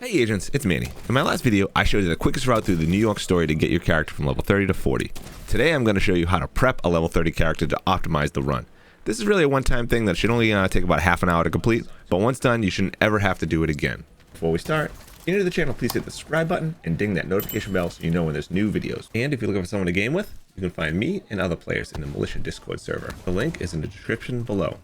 Hey agents, it's Manny. In my last video, I showed you the quickest route through the New York story to get your character from level 30 to 40. Today I'm going to show you how to prep a level 30 character to optimize the run. This is really a one-time thing that should only take about half an hour to complete, but once done, you shouldn't ever have to do it again. Before we start, if you're new to the channel, please hit the subscribe button and ding that notification bell so you know when there's new videos. And if you're looking for someone to game with, you can find me and other players in the Militia Discord server. The link is in the description below.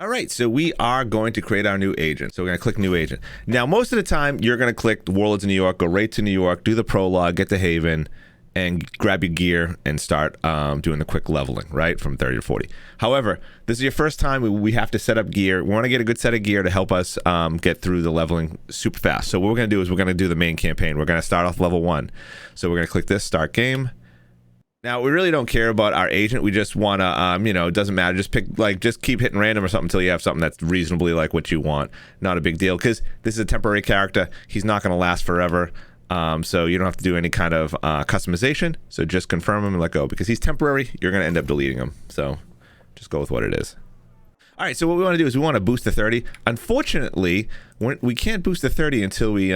All right, so we are going to create our new agent. So we're going to click new agent. Now, most of the time, you're going to click Warlords of New York, go right to New York, do the prologue, get to Haven, and grab your gear and start doing the quick leveling, right, from 30 to 40. However, this is your first time. We have to set up gear. We want to get a good set of gear to help us get through the leveling super fast. So what we're going to do is we're going to do the main campaign. We're going to start off level 1. So we're going to click this, start game. Now, we really don't care about our agent. We just want to, it doesn't matter. Just pick, just keep hitting random or something until you have something that's reasonably like what you want. Not a big deal, because this is a temporary character. He's not going to last forever. So you don't have to do any kind of customization. So just confirm him and let go. Because he's temporary, you're going to end up deleting him. So just go with what it is. All right, so what we want to do is we want to boost to 30. Unfortunately, we can't boost to 30 until we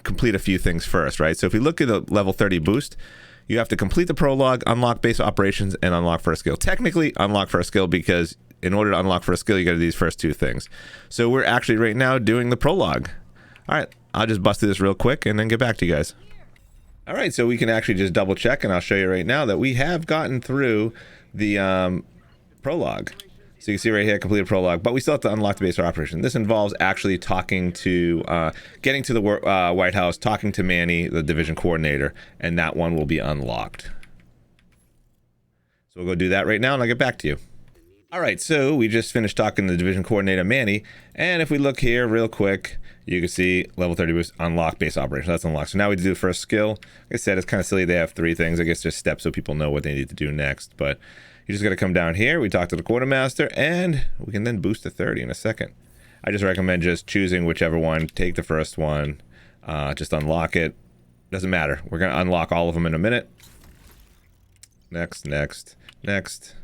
complete a few things first, right? So if we look at the level 30 boost, you have to complete the prologue, unlock base operations, and unlock first skill. Technically, unlock first skill, because in order to unlock first skill, you got to do these first two things. So we're actually right now doing the prologue. All right, I'll just bust through this real quick and then get back to you guys. All right, so we can actually just double check, and I'll show you right now that we have gotten through the prologue. So you can see right here, completed prologue, but we still have to unlock the base operation. This involves actually talking to, getting to the White House, talking to Manny, the division coordinator, and that one will be unlocked. So we'll go do that right now, and I'll get back to you. All right, so we just finished talking to the division coordinator, Manny, and if we look here real quick, you can see level 30 boost, unlock base operation. That's unlocked. So now we do the first skill. Like I said, it's kind of silly. They have 3 things. I guess just steps so people know what they need to do next, but you just got to come down here. We talk to the quartermaster, and we can then boost to 30 in a second. I just recommend just choosing whichever one. Take the first one. Just unlock it. Doesn't matter. We're going to unlock all of them in a minute. Next, next, next.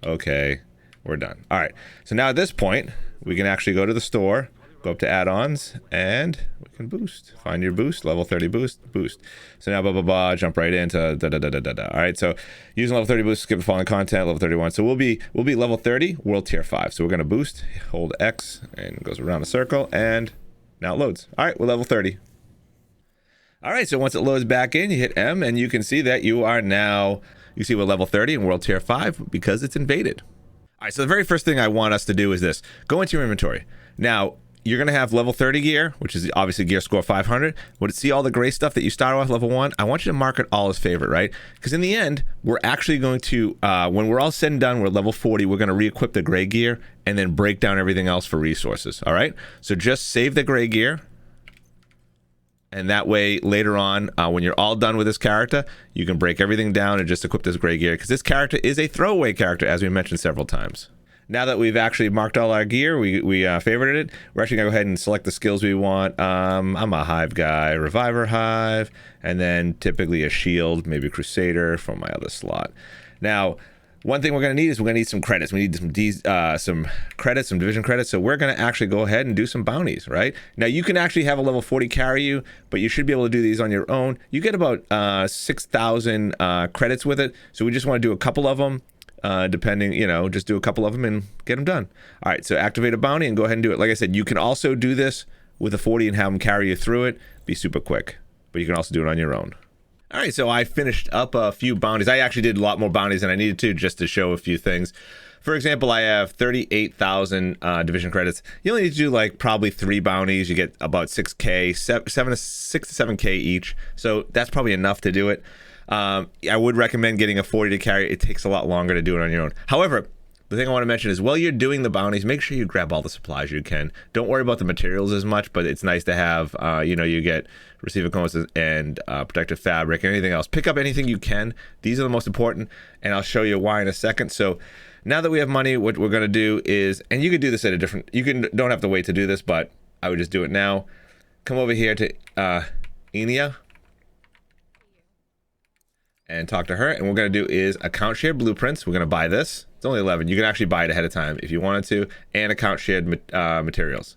Okay, we're done. All right. So now at this point, we can actually go to the store, go up to add-ons, and we can boost. Find your boost, level 30 boost, boost. So now, blah, blah, blah, jump right into da-da-da-da-da-da. All right, so using level 30 boost, skip the following content, level 31. So we'll be level 30, world tier 5. So we're going to boost, hold X, and it goes around a circle, and now it loads. All right, we're level 30. All right, so once it loads back in, you hit M, and you can see that you are now, you see we're level 30 and world tier 5 because it's invaded. All right, so the very first thing I want us to do is this. Go into your inventory. Now, you're going to have level 30 gear, which is obviously gear score 500. Would it see all the gray stuff that you start off level 1? I want you to mark it all as favorite, right? Because in the end, we're actually going to, when we're all said and done, we're level 40, we're going to re-equip the gray gear and then break down everything else for resources, all right? So just save the gray gear. And that way, later on, when you're all done with this character, you can break everything down and just equip this gray gear, because this character is a throwaway character, as we mentioned several times. Now that we've actually marked all our gear, we favorited it, we're actually going to go ahead and select the skills we want. I'm a Hive guy, Reviver Hive, and then typically a Shield, maybe Crusader from my other slot. Now, one thing we're going to need is we're going to need some credits. We need some credits, some division credits, so we're going to actually go ahead and do some bounties, right? Now, you can actually have a level 40 carry you, but you should be able to do these on your own. You get about 6,000 credits with it, so we just want to do a couple of them. Depending, just do a couple of them and get them done. All right, so activate a bounty and go ahead and do it. Like I said, you can also do this with a 40 and have them carry you through it. Be super quick, but you can also do it on your own. All right, so I finished up a few bounties. I actually did a lot more bounties than I needed to, just to show a few things. For example, I have 38,000 division credits. You only need to do probably 3 bounties. You get about 6K, 6 to 7K each. So that's probably enough to do it. I would recommend getting a 40 to carry. It takes a lot longer to do it on your own. However, the thing I want to mention is while you're doing the bounties, make sure you grab all the supplies you can. Don't worry about the materials as much, but it's nice to have, you get receiver cones and protective fabric and anything else. Pick up anything you can. These are the most important, and I'll show you why in a second. So now that we have money, what we're going to do is, and you could do this at a different, don't have to wait to do this, but I would just do it now. Come over here to Enia. and talk to her. And what we're going to do is account share blueprints. We're going to buy this. It's only 11. You can actually buy it ahead of time if you wanted to, and account shared materials.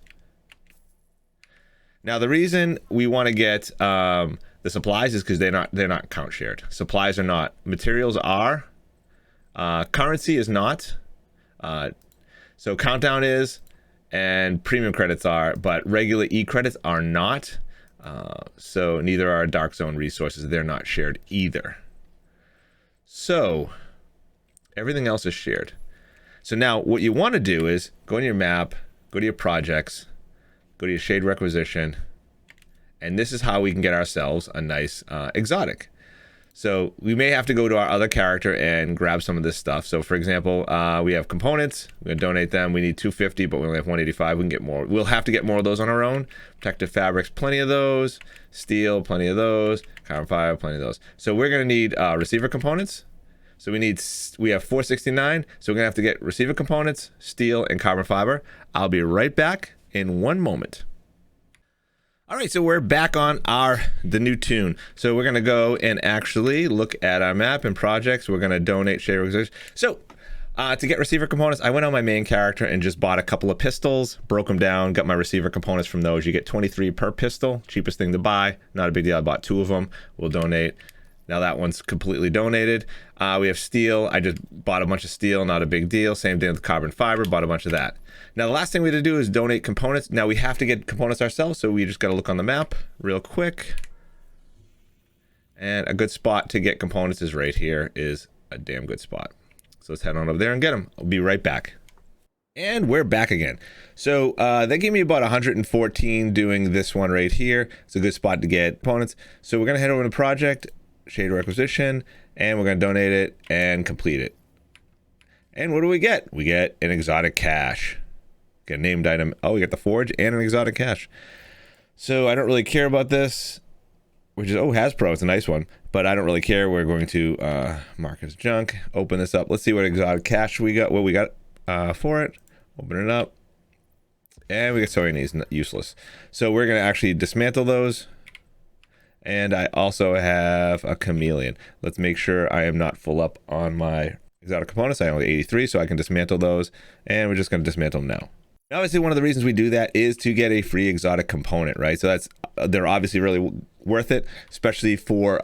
Now the reason we want to get the supplies is because they're not account shared. Supplies are not. Materials are. Currency is not. So countdown is, and premium credits are, but regular e-credits are not. So neither are dark zone resources. They're not shared either. So everything else is shared. So now what you want to do is go to your map, go to your projects, go to your shade requisition, and this is how we can get ourselves a nice exotic. So we may have to go to our other character and grab some of this stuff. So for example, we have components. We're gonna donate them. We need 250, but we only have 185. We can get more. We'll have to get more of those on our own. Protective fabrics, plenty of those. Steel, plenty of those. Carbon fiber, plenty of those. So we're gonna need receiver components. So we have 469. So we're gonna have to get receiver components, steel, and carbon fiber. I'll be right back in one moment. All right, so we're back on the new tune. So we're gonna go and actually look at our map and projects. We're gonna donate share reserves. So to get receiver components, I went on my main character and just bought a couple of pistols, broke them down, got my receiver components from those. You get 23 per pistol, cheapest thing to buy. Not a big deal. I bought 2 of them. We'll donate. Now that one's completely donated. We have steel. I just bought a bunch of steel, not a big deal. Same thing with carbon fiber, bought a bunch of that. Now the last thing we have to do is donate components. Now we have to get components ourselves, so we just got to look on the map real quick. And a good spot to get components is right here, is a damn good spot. So let's head on over there and get them. I'll be right back. And we're back again. So they gave me about 114 doing this one right here. It's a good spot to get components. So we're gonna head over to project, shade requisition, and we're gonna donate it and complete it. And what do we get? We get an exotic cache. Get a named item. Oh, we got the forge and an exotic cache. So I don't really care about this, which is, oh, Hasbro, it's a nice one, but I don't really care. We're going to mark as junk. Open this up. Let's see what exotic cache we got, what we got for it. Open it up. And we get soybeans, useless. So we're gonna actually dismantle those. And I also have a chameleon. Let's make sure I am not full up on my exotic components. I only 83, so I can dismantle those. And we're just gonna dismantle them now. Obviously, one of the reasons we do that is to get a free exotic component, right? So they're obviously really worth it, especially for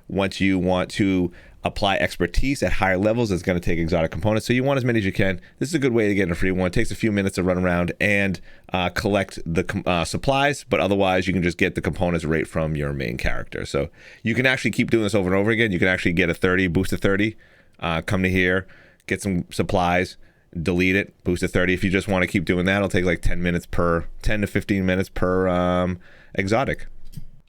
once you want to apply expertise at higher levels. It's going to take exotic components, so you want as many as you can. This is a good way to get a free one. It takes a few minutes to run around and collect the supplies, but otherwise you can just get the components right from your main character. So you can actually keep doing this over and over again. You can actually get a 30, boost to 30, come to here, get some supplies, delete it, boost to 30. If you just want to keep doing that, it'll take like 10 to 15 minutes per exotic.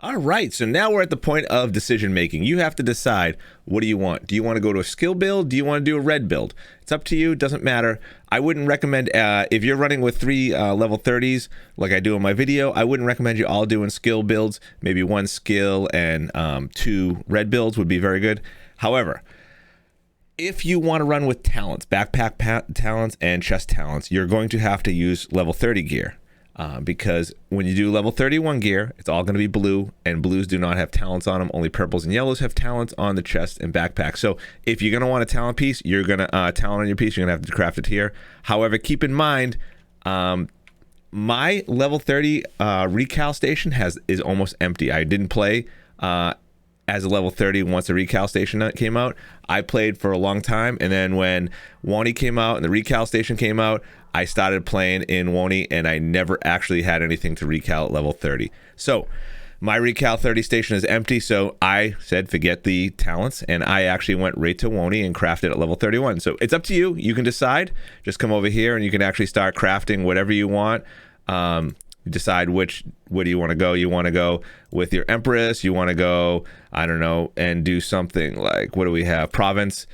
All right, so now we're at the point of decision making. You have to decide, what do you want? Do you want to go to a skill build? Do you want to do a red build? It's up to you, it doesn't matter. I wouldn't recommend, if you're running with 3 level 30s, like I do in my video, I wouldn't recommend you all doing skill builds. Maybe 1 skill and 2 red builds would be very good. However, if you want to run with talents, backpack talents and chest talents, you're going to have to use level 30 gear. Because when you do level 31 gear, it's all going to be blue, and blues do not have talents on them. Only purples and yellows have talents on the chest and backpack. So if you're going to want a talent piece, you're going to talent on your piece, you're going to have to craft it here. However, keep in mind, my level 30 recal station is almost empty. I didn't play as a level 30 once the recal station came out. I played for a long time, and then when Wony came out and the recal station came out, I started playing in Wony, and I never actually had anything to recal at level 30. So my recal 30 station is empty, so I said forget the talents, and I actually went right to Wony and crafted at level 31. So it's up to you. You can decide. Just come over here, and you can actually start crafting whatever you want. Decide where do you want to go. You want to go with your Empress, you want to go, I don't know, and do something like, what do we have, Providence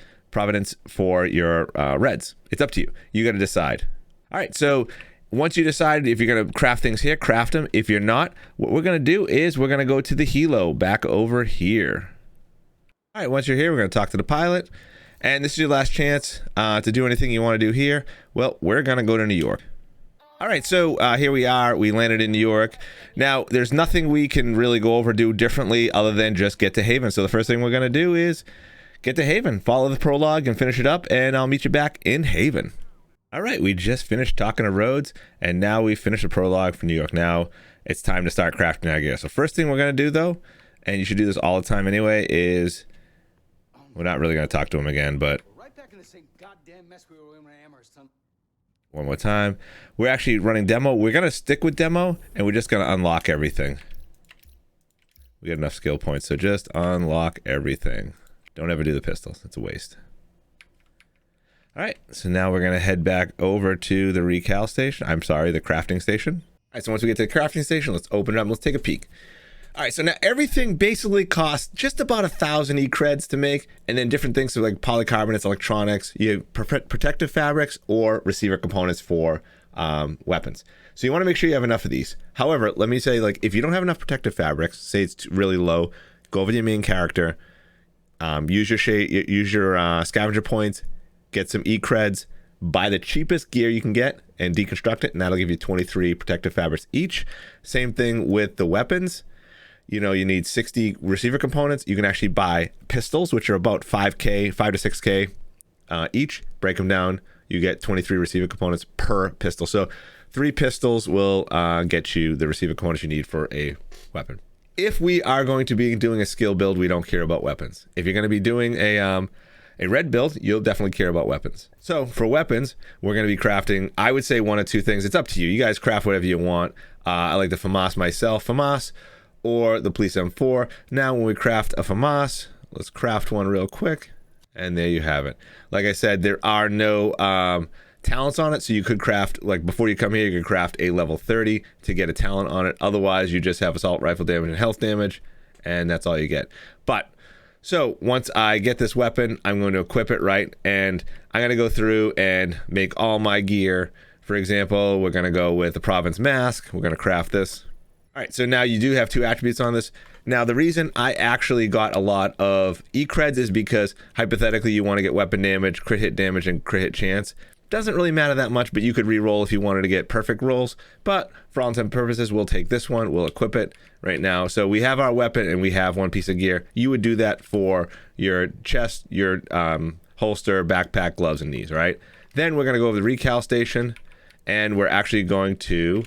for your reds. It's up to you. You got to decide. All right, so once you decide if you're going to craft things here, craft them. If you're not, what we're going to do is we're going to go to the helo back over here. All right, once you're here, we're going to talk to the pilot, and this is your last chance to do anything you want to do here. Well, we're going to go to New York. All right, so here we are. We landed in New York. Now, there's nothing we can really do differently other than just get to Haven. So the first thing we're going to do is get to Haven, follow the prologue and finish it up, and I'll meet you back in Haven. All right, we just finished talking to Rhodes, and now we finished the prologue for New York. Now it's time to start crafting our gear. So first thing we're going to do, though, and you should do this all the time anyway, is we're not really going to talk to him again, but right back in the same goddamn mess we were in when Amherst, son. One more time. We're actually running demo. We're going to stick with demo, and we're just going to unlock everything. We got enough skill points, so just unlock everything. Don't ever do the pistols. It's a waste. All right, so now we're going to head back over to the recal station. I'm sorry, the crafting station. All right, so once we get to the crafting station, let's open it up and let's take a peek. All right, so now everything basically costs just about 1,000 E-creds to make, and then different things, so like polycarbonates, electronics, you have protective fabrics, or receiver components for weapons. So you want to make sure you have enough of these. However, let me say, like, if you don't have enough protective fabrics, say it's really low, go over to your main character, use your scavenger points, get some E-creds, buy the cheapest gear you can get, and deconstruct it, and that'll give you 23 protective fabrics each. Same thing with the weapons. You know, you need 60 receiver components. You can actually buy pistols, which are about 5K, 5 to 6K each. Break them down. You get 23 receiver components per pistol. So 3 pistols will get you the receiver components you need for a weapon. If we are going to be doing a skill build, we don't care about weapons. If you're going to be doing a red build, you'll definitely care about weapons. So for weapons, we're going to be crafting, I would say 1 of 2 things. It's up to you. You guys craft whatever you want. I like the FAMAS myself, FAMAS, or the Police M4. Now when we craft a FAMAS, let's craft one real quick, and there you have it. Like I said, there are no talents on it, so you could craft, like before you come here, you could craft a level 30 to get a talent on it. Otherwise, you just have assault rifle damage and health damage, and that's all you get. But so once I get this weapon, I'm going to equip it, right? And I'm going to go through and make all my gear. For example, we're going to go with the Province Mask. We're going to craft this. All right, so now you do have 2 attributes on this. Now, the reason I actually got a lot of E-creds is because, hypothetically, you want to get weapon damage, crit hit damage, and crit hit chance. Doesn't really matter that much, but you could re-roll if you wanted to get perfect rolls. But for all intents and purposes, we'll take this one. We'll equip it right now. So we have our weapon and we have 1 piece of gear. You would do that for your chest, your holster, backpack, gloves, and these, right? Then we're going to go over the recal station, and we're actually going to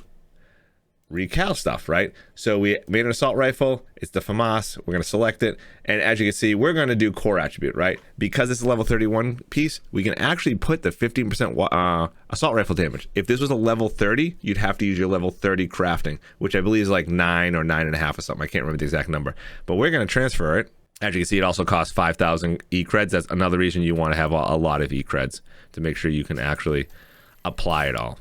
recal stuff, right? So we made an assault rifle. It's the FAMAS. We're going to select it, and as you can see, we're going to do core attribute, right? Because it's a level 31 piece, we can actually put the 15% assault rifle damage. If this was a level 30, you'd have to use your level 30 crafting, which I believe is like 9 or 9.5 or something. I can't remember the exact number, but we're going to transfer it. As you can see, it also costs 5,000 E-creds. That's another reason you want to have a lot of E-creds, to make sure you can actually apply it all.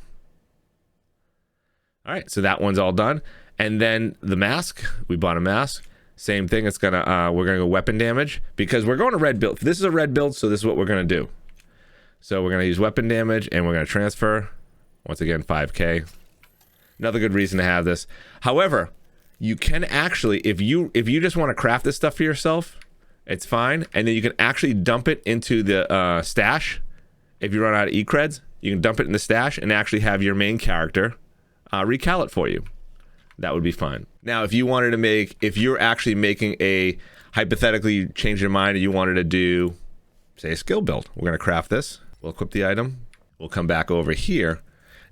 All right, so that one's all done. And then the mask, we bought a mask. Same thing, it's gonna we're gonna go weapon damage, because we're going to red build. This is a red build, so this is what we're gonna do. So we're gonna use weapon damage, and we're gonna transfer. Once again, 5K. Another good reason to have this. However, you can actually, if you just want to craft this stuff for yourself, it's fine. And then you can actually dump it into the stash. If you run out of E-creds, you can dump it in the stash and actually have your main character recal it for you. That would be fine. Now, if you wanted to make, if you're actually making a, hypothetically change your mind and you wanted to do, say, a skill build, we're going to craft this. We'll equip the item. We'll come back over here.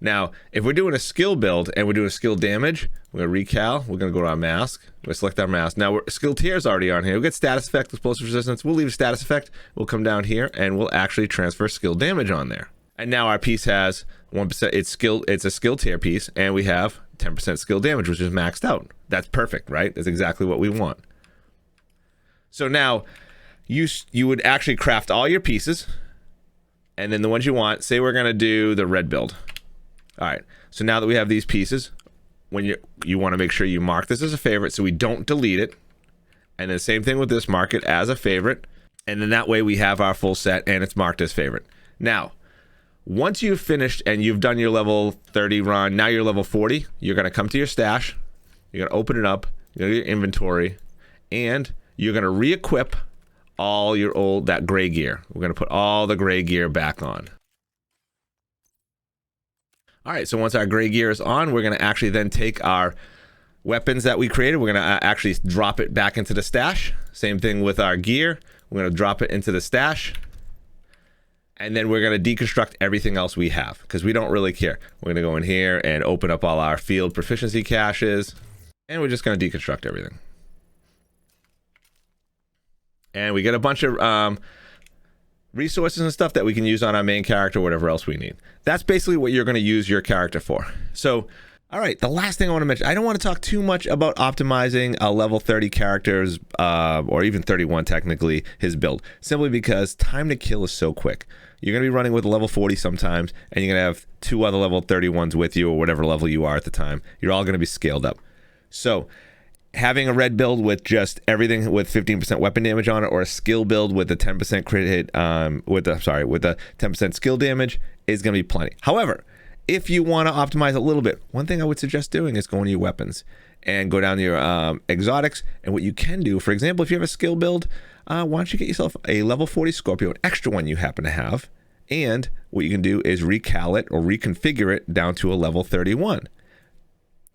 Now, if we're doing a skill build and we're doing skill damage, we're going to recal. We're going to go to our mask. We're going to select our mask. Now, skill tier is already on here. We'll get status effect, explosive resistance. We'll leave a status effect. We'll come down here and we'll actually transfer skill damage on there. And now our piece has 1%. It's a skill tier piece, and we have 10% skill damage, which is maxed out. That's perfect, right? That's exactly what we want. So now you would actually craft all your pieces, and then the ones you want. Say we're gonna do the red build. All right. So now that we have these pieces, when you want to make sure you mark this as a favorite, so we don't delete it. And then same thing with this, mark it as a favorite, and then that way we have our full set and it's marked as favorite. Now, once you've finished and you've done your level 30 run, now you're level 40, you're going to come to your stash, you're going to open it up, you're going to your inventory, and you're going to re-equip all your that gray gear. We're going to put all the gray gear back on. All right, so once our gray gear is on, we're going to actually then take our weapons that we created. We're going to actually drop it back into the stash. Same thing with our gear. We're going to drop it into the stash. And then we're going to deconstruct everything else we have because we don't really care. We're going to go in here and open up all our field proficiency caches. And we're just going to deconstruct everything. And we get a bunch of resources and stuff that we can use on our main character, whatever else we need. That's basically what you're going to use your character for. So, all right, the last thing I want to mention, I don't want to talk too much about optimizing a level 30 characters, or even 31 technically, his build, simply because time to kill is so quick. You're going to be running with a level 40 sometimes, and you're going to have 2 other level 31s with you, or whatever level you are at the time. You're all going to be scaled up. So, having a red build with just everything with 15% weapon damage on it, or a skill build with a 10% crit hit, with a 10% skill damage is going to be plenty. However, if you want to optimize a little bit, one thing I would suggest doing is going to your weapons and go down to your exotics. And what you can do, for example, if you have a skill build, why don't you get yourself a level 40 Scorpio, an extra one you happen to have. And what you can do is recal it or reconfigure it down to a level 31.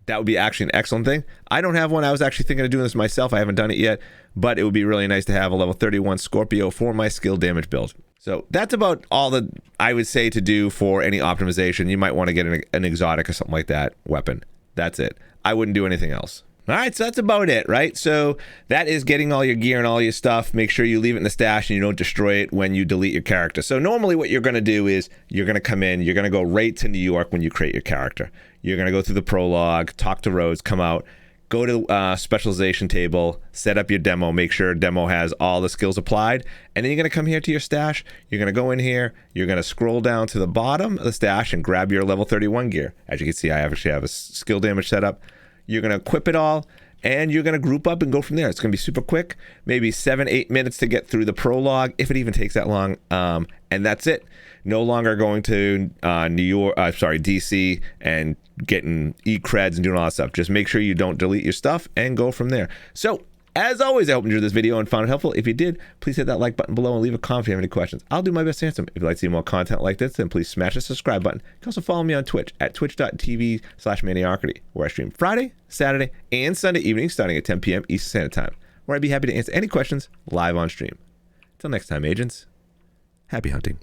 That would be actually an excellent thing. I don't have one. I was actually thinking of doing this myself. I haven't done it yet, but it would be really nice to have a level 31 Scorpio for my skill damage build. So that's about all that I would say to do for any optimization. You might want to get an exotic or something like that weapon. That's it. I wouldn't do anything else. All right, so that's about it, right? So that is getting all your gear and all your stuff. Make sure you leave it in the stash and you don't destroy it when you delete your character. So normally what you're going to do is you're going to come in, you're going to go right to New York when you create your character. You're going to go through the prologue, talk to Rhodes, come out, go to specialization table, set up your demo, make sure demo has all the skills applied, and then you're going to come here to your stash. You're going to go in here, you're going to scroll down to the bottom of the stash and grab your level 31 gear. As you can see, I actually have a skill damage set up. You're going to equip it all, and you're going to group up and go from there. It's going to be super quick, maybe 7-8 minutes to get through the prologue, if it even takes that long, and that's it. No longer going to DC and getting e-creds and doing all that stuff. Just make sure you don't delete your stuff and go from there. So, as always, I hope you enjoyed this video and found it helpful. If you did, please hit that like button below and leave a comment if you have any questions. I'll do my best to answer them. If you'd like to see more content like this, then please smash the subscribe button. You can also follow me on Twitch at twitch.tv/Maniocrity, where I stream Friday, Saturday, and Sunday evenings starting at 10 p.m. Eastern Standard Time, where I'd be happy to answer any questions live on stream. Until next time, agents, happy hunting.